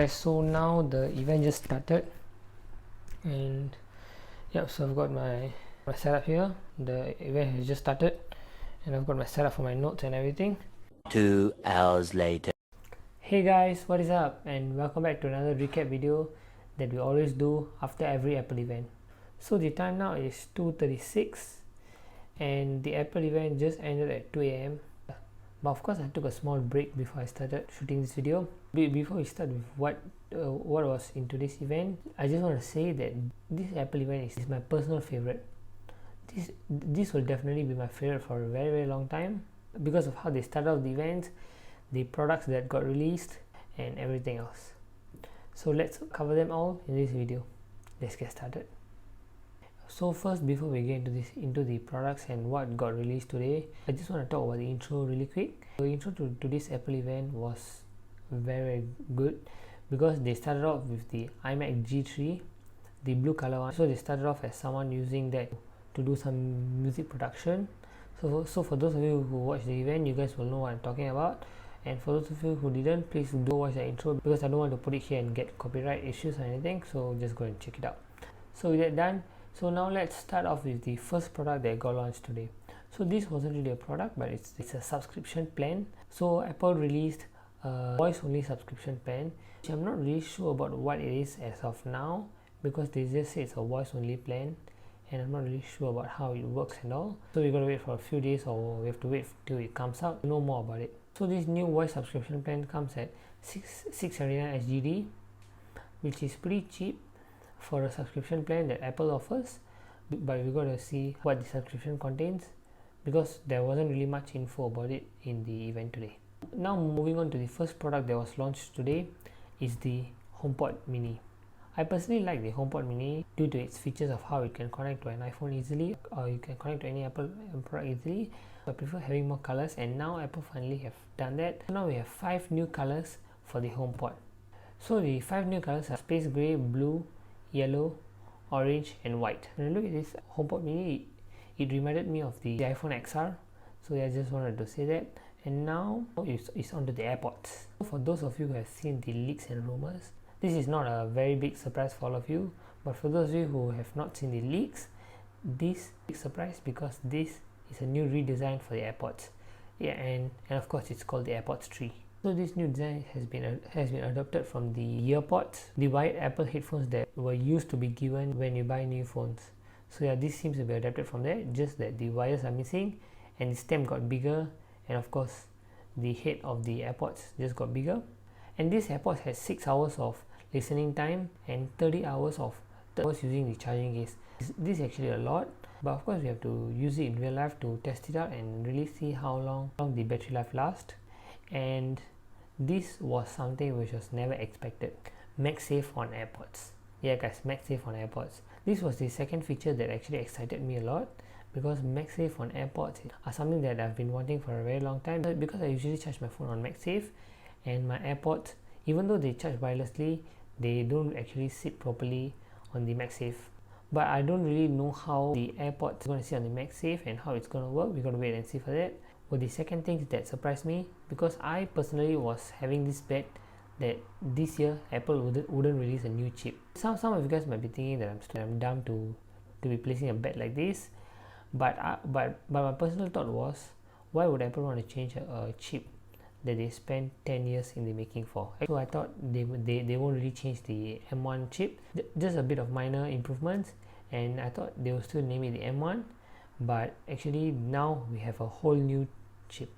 guys, so now the event just started, and yep, so I've got my setup here. The event has just started and I've got my setup for my notes and everything. 2 hours later. Hey guys, what is up, and welcome back to another recap video that we always do after every Apple event. So the time now is 2:36 and the Apple event just ended at 2 a.m. But of course I took a small break before I started shooting this video. Before we start with what was in today's event, I just want to say that this Apple event is my personal favorite. This will definitely be my favorite for a very long time because of how they started off the events, the products that got released, and everything else. So let's cover them all in this video. Let's get started. So first, before we get into the products and what got released today, I just want to talk about the intro really quick. The intro to today's Apple event was very good because they started off with the iMac G3, the blue color one. So they started off as someone using that to do some music production. So for those of you who watched the event, you guys will know what I'm talking about. And for those of you who didn't, please do watch the intro because I don't want to put it here and get copyright issues or anything. So just go and check it out. So with that done, so now let's start off with the first product that got launched today. So this wasn't really a product, but it's a subscription plan. So Apple released a voice only subscription plan, which I'm not really sure about what it is as of now because they just say it's a voice only plan, and I'm not really sure about how it works and all. So we're gonna wait for a few days, or we have to wait till it comes out to know more about it. So this new voice subscription plan comes at $679 SGD, which is pretty cheap for a subscription plan that Apple offers, but we got to see what the subscription contains because there wasn't really much info about it in the event today. Now moving on to the first product that was launched today is the HomePod Mini. I personally like the HomePod Mini due to its features of how it can connect to an iPhone easily, or you can connect to any Apple product easily. I prefer having more colors, and now Apple finally have done that. So now we have 5 new colors for the HomePod. So the 5 new colors are space gray, blue, yellow, orange, and white. When I look at this HomePod Mini, it reminded me of the iPhone XR. So I just wanted to say that. And now it's onto the AirPods. For those of you who have seen the leaks and rumors, this is not a very big surprise for all of you, but for those of you who have not seen the leaks, this is a big surprise because this is a new redesign for the AirPods. Yeah, and of course it's called the AirPods 3. So this new design has been adopted from the Earpods, the white Apple headphones that were used to be given when you buy new phones. So yeah, this seems to be adapted from that, just that the wires are missing and the stem got bigger, and of course the head of the AirPods just got bigger. And this AirPods has 6 hours of listening time and 30 hours using the charging case. This is actually a lot, but of course we have to use it in real life to test it out and really see how long the battery life lasts. And this was something which was never expected. Magsafe on AirPods. Yeah guys, Magsafe on AirPods. This was the second feature that actually excited me a lot because Magsafe on AirPods are something that I've been wanting for a very long time, because I usually charge my phone on Magsafe, and my AirPods, even though they charge wirelessly, they don't actually sit properly on the Magsafe. But I don't really know how the AirPods is going to sit on the Magsafe and how it's going to work. We're going to wait and see for that. Well, the second thing that surprised me, because I personally was having this bet that this year Apple wouldn't release a new chip. Some of you guys might be thinking that I'm dumb to be placing a bet like this, but my personal thought was, why would Apple want to change a chip that they spent 10 years in the making for? So I thought they won't really change the M1 chip, just a bit of minor improvements, and I thought they will still name it the M1. But actually now we have a whole new chip.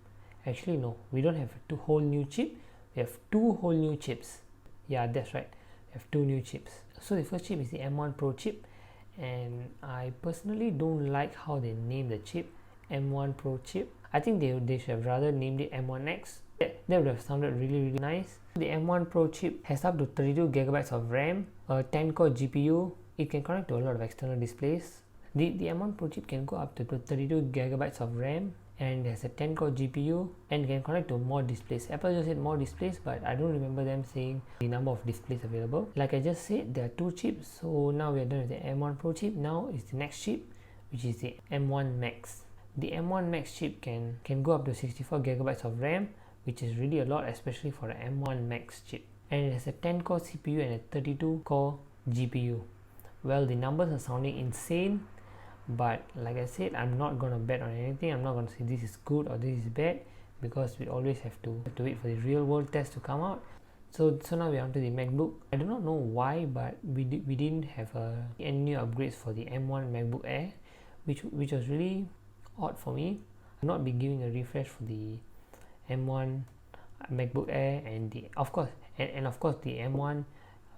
Actually no, we don't have a whole new chip, we have 2 whole new chips. Yeah, that's right, we have 2 new chips. So the first chip is the M1 Pro chip, and I personally don't like how they name the chip M1 Pro chip. I think they should have rather named it M1X. That would have sounded really nice. The M1 Pro chip has up to 32 GB of RAM, a 10-core GPU. It can connect to a lot of external displays. The M1 Pro chip can go up to 32 GB of RAM and has a 10-core GPU and can connect to more displays. Apple just said more displays, but I don't remember them saying the number of displays available. Like I just said, there are 2 chips. So now we are done with the M1 Pro chip. Now is the next chip, which is the M1 Max. The M1 Max chip can go up to 64 GB of RAM, which is really a lot, especially for the M1 Max chip. and it has a 10 core CPU and a 32 core GPU. Well, the numbers are sounding insane, but like I said, I'm not gonna bet on anything. I'm not gonna say this is good or this is bad, because we always have to wait for the real world test to come out. So now we're onto the MacBook. I do not know why, but we didn't have any new upgrades for the M1 MacBook Air, which was really odd for me. I've not been giving a refresh for the M1 MacBook Air and of course the M1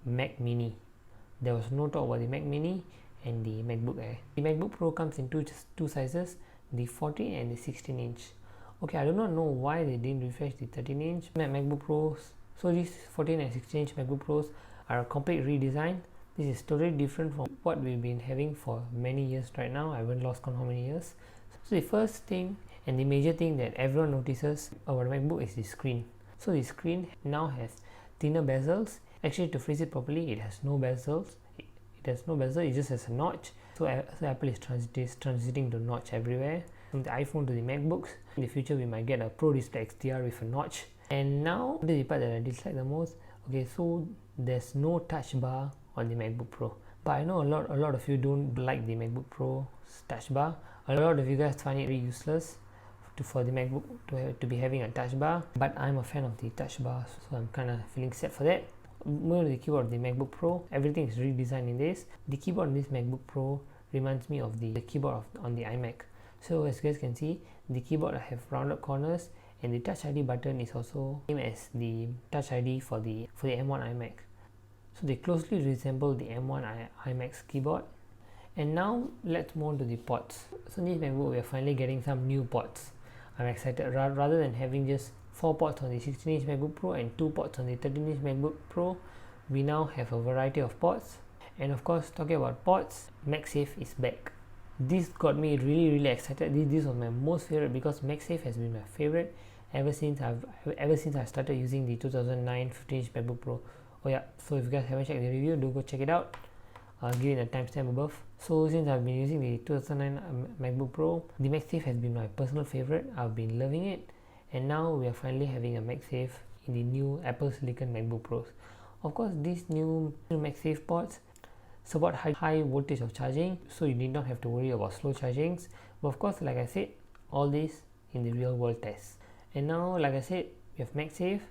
Mac Mini. There was no talk about the Mac Mini and the MacBook Air. The MacBook Pro comes in two sizes, the 14 and the 16 inch. Okay, I do not know why they didn't refresh the 13 inch MacBook Pros. So these 14 and 16 inch MacBook Pros are a complete redesign. This is totally different from what we've been having for many years right now. I haven't lost count how many years. So the first thing and the major thing that everyone notices about MacBook is the screen. So the screen now has thinner bezels. Actually, to phrase it properly, it has no bezels. It has no bezel, it just has a notch. So Apple is transiting to notch everywhere. From the iPhone to the MacBooks. In the future, we might get a Pro Display XDR with a notch. And now, the part that I dislike the most. Okay, so there's no touch bar on the MacBook Pro. But I know a lot of you don't like the MacBook Pro touch bar. A lot of you guys find it very useless for the MacBook to be having a touch bar. But I'm a fan of the touch bar, so I'm kind of feeling sad for that. Moving to the keyboard of the MacBook Pro, everything is redesigned in this. The keyboard on this MacBook Pro reminds me of the keyboard on the iMac. So as you guys can see, the keyboard have rounded corners, and the Touch ID button is also same as the Touch ID for the M1 iMac. So they closely resemble the M1 iMac's keyboard. And now let's move on to the ports. So in this MacBook, we are finally getting some new ports. I'm excited. Rather than having just 4 ports on the 16-inch MacBook Pro and 2 ports on the 13-inch MacBook Pro, we now have a variety of ports. And of course, talking about ports, Magsafe is back. This got me really excited. This was my most favorite, because Magsafe has been my favorite ever since I started using the 2009 15-inch MacBook Pro. Oh yeah, so if you guys haven't checked the review, do go check it out. I'll give it a timestamp above. So since I've been using the 2009 MacBook Pro, the Magsafe has been my personal favorite. I've been loving it, and now we are finally having a Magsafe in the new Apple Silicon MacBook Pros. Of course, these new Magsafe ports support high voltage of charging, so you need not have to worry about slow chargings. But of course, like I said, all this in the real world test. And now, like I said, we have Magsafe,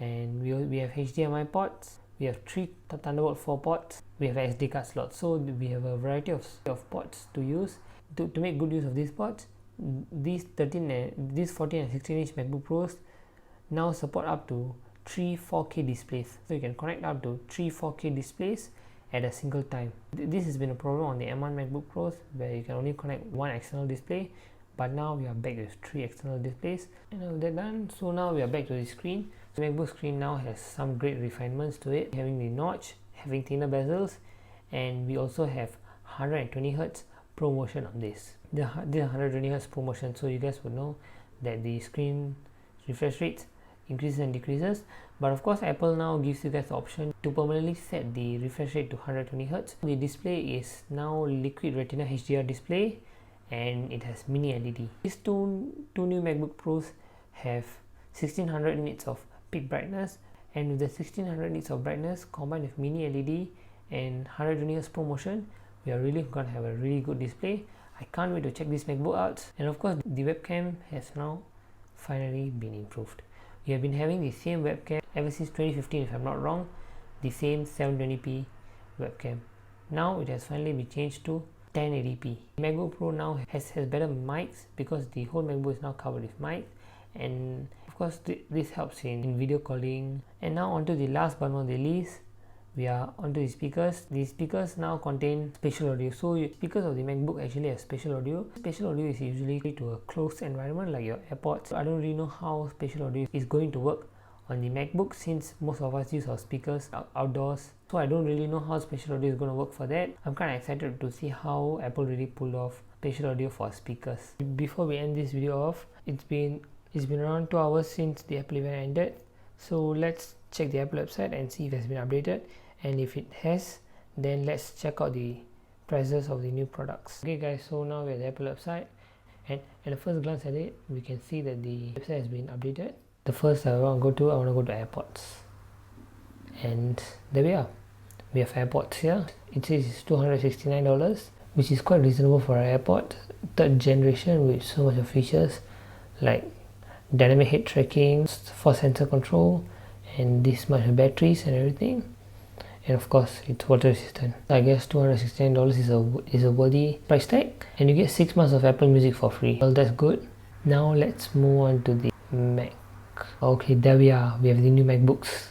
and we have HDMI ports, we have 3 Thunderbolt 4 ports, we have SD card slots. So we have a variety of ports to use. To make good use of these ports, these 14 and 16 inch MacBook Pros now support up to 3 4K displays. So you can connect up to 3 4K displays at a single time. This has been a problem on the M1 MacBook Pros, where you can only connect 1 external display, but now we are back with 3 external displays. And with that done, so now we are back to the screen. The MacBook screen now has some great refinements to it, having the notch, having thinner bezels, and we also have 120Hz ProMotion on this. This 120Hz ProMotion, so you guys would know that the screen refresh rates increases and decreases. But of course, Apple now gives you guys the option to permanently set the refresh rate to 120Hz. The display is now Liquid Retina HDR display, and it has mini LED. These two new MacBook Pros have 1600 nits of peak brightness, and with the 1600 nits of brightness combined with mini LED and 120Hz ProMotion, we are really gonna have a really good display. I can't wait to check this MacBook out. And of course, the webcam has now finally been improved. We have been having the same webcam ever since 2015, if I'm not wrong, the same 720p webcam. Now it has finally been changed to 1080p. MacBook Pro now has better mics, because the whole MacBook is now covered with mics, and of course this helps in video calling. And now onto the last but not the least, we are onto the speakers. The speakers now contain spatial audio. So speakers of the MacBook actually have spatial audio. Spatial audio is usually to a closed environment like your Airpods. So I don't really know how spatial audio is going to work on the MacBook, since most of us use our speakers outdoors. So I don't really know how spatial audio is going to work for that. I'm kind of excited to see how Apple really pulled off spatial audio for speakers. Before we end this video off, it's been around 2 hours since the Apple event ended. So let's check the Apple website and see if it has been updated. And if it has, then let's check out the prices of the new products. Okay guys, so now we're at the Apple website, and at the first glance at it, we can see that the website has been updated. The first I want to go to AirPods. And there we are. We have AirPods here. It says it's $269, which is quite reasonable for an AirPod 3rd generation with so much of features like dynamic head tracking, for sensor control, and this much of batteries and everything. And of course it's water resistant. I guess $269 is a worthy price tag, and you get 6 months of Apple Music for free. Well, that's good. Now let's move on to the Mac. Okay, there we are. We have the new MacBooks.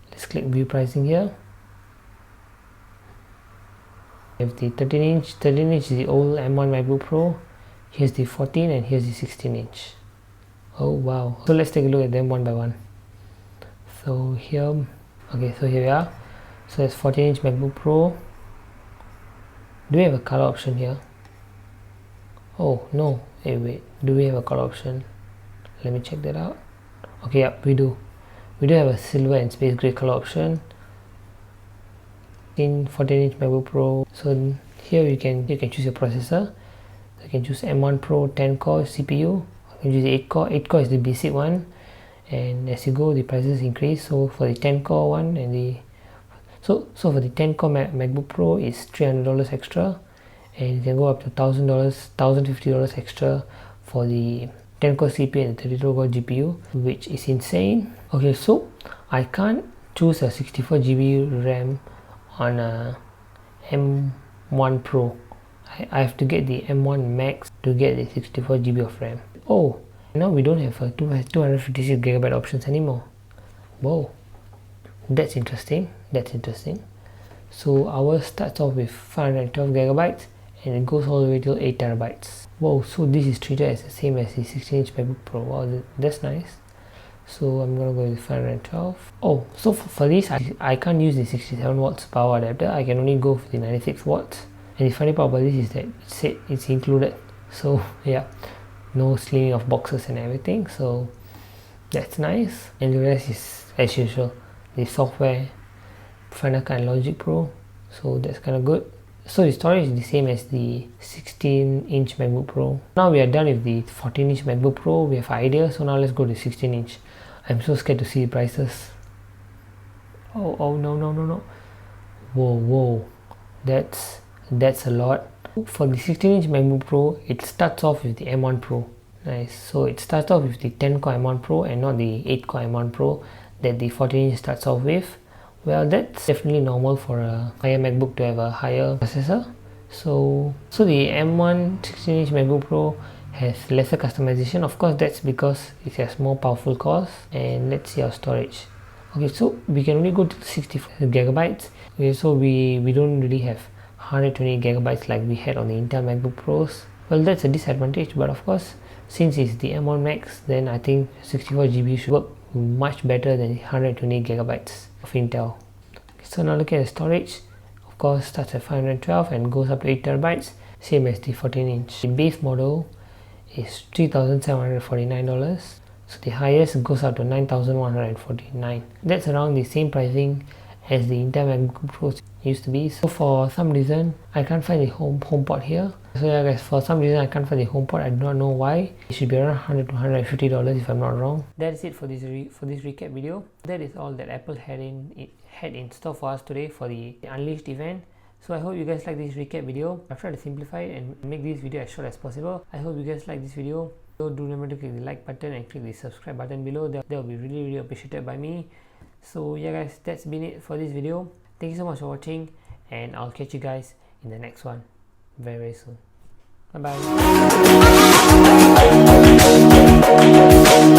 Let's click view pricing here. We have the 13 inch. 13 inch is the old M1 MacBook Pro. Here's the 14 and here's the 16 inch. Oh wow. So let's take a look at them one by one. So here we are. So it's 14 inch MacBook Pro. Do we have a color option here? Oh no, hey wait, do we have a color option? Let me check that out. Okay, yeah, we do have a silver and space gray color option in 14 inch MacBook Pro. So here you can choose your processor. You can choose M1 Pro 10 core CPU. You can use 8 core. 8 core is the basic one, and as you go the prices increase. So for the 10 core one and the so for the 10 core MacBook Pro is $300 extra, and you can go up to $1,000, $1,050 extra for the 10 core CPU and 32 core GPU, which is insane. Okay, so I can't choose a 64 GB RAM on a M1 Pro. I have to get the M1 Max to get the 64 GB of RAM. Oh, now we don't have a 256 GB options anymore. Whoa, that's interesting. So ours starts off with 512 GB and it goes all the way till 8 TB. Whoa, so this is treated as the same as the 16 inch MacBook Pro. Wow, that's nice. So I'm gonna go with 512. Oh, so for this I can't use the 67 watts power adapter. I can only go for the 96 watts. And the funny part about this is that it's included. So yeah, no slimming of boxes and everything. So that's nice. And the rest is as usual, the software, Final Cut and Logic Pro. So that's kind of good. So the storage is the same as the 16 inch MacBook Pro. Now we are done with the 14 inch MacBook Pro. We have idea. So now let's go to 16 inch. I'm so scared to see the prices. Oh no. Whoa, that's a lot. For the 16 inch MacBook Pro, it starts off with the M1 Pro. Nice. So it starts off with the 10 core M1 Pro and not the 8 core M1 Pro that the 14 inch starts off with. Well, that's definitely normal for a higher MacBook to have a higher processor. So the M1 16 inch MacBook Pro has lesser customization. Of course, that's because it has more powerful cores. And let's see our storage. Okay, so we can only go to 64 GB. Okay, so we don't really have 120 GB like we had on the Intel MacBook Pros. Well, that's a disadvantage, but of course, since it's the M1 Max, then I think 64 GB should work much better than 120 GB of Intel. So now look at the storage. Of course, starts at 512 and goes up to 8 TB, same as the 14 inch. The base model is $3,749. So the highest goes up to $9,149. That's around the same pricing as the Intel MacBook Pros used to be. So for some reason I can't find the HomePod here. So yeah guys, for some reason I can't find the HomePod. I do not know why. It should be around $100 to $150 if I'm not wrong. That's it for this recap video. That is all that Apple had in store for us today for the Unleashed event. So I hope you guys like this recap video. I've tried to simplify it and make this video as short as possible. I hope you guys like this video. So do remember to click the like button and click the subscribe button below. That will be really appreciated by me. So yeah guys, that's been it for this video. Thank you so much for watching, and I'll catch you guys in the next one very soon. Bye bye.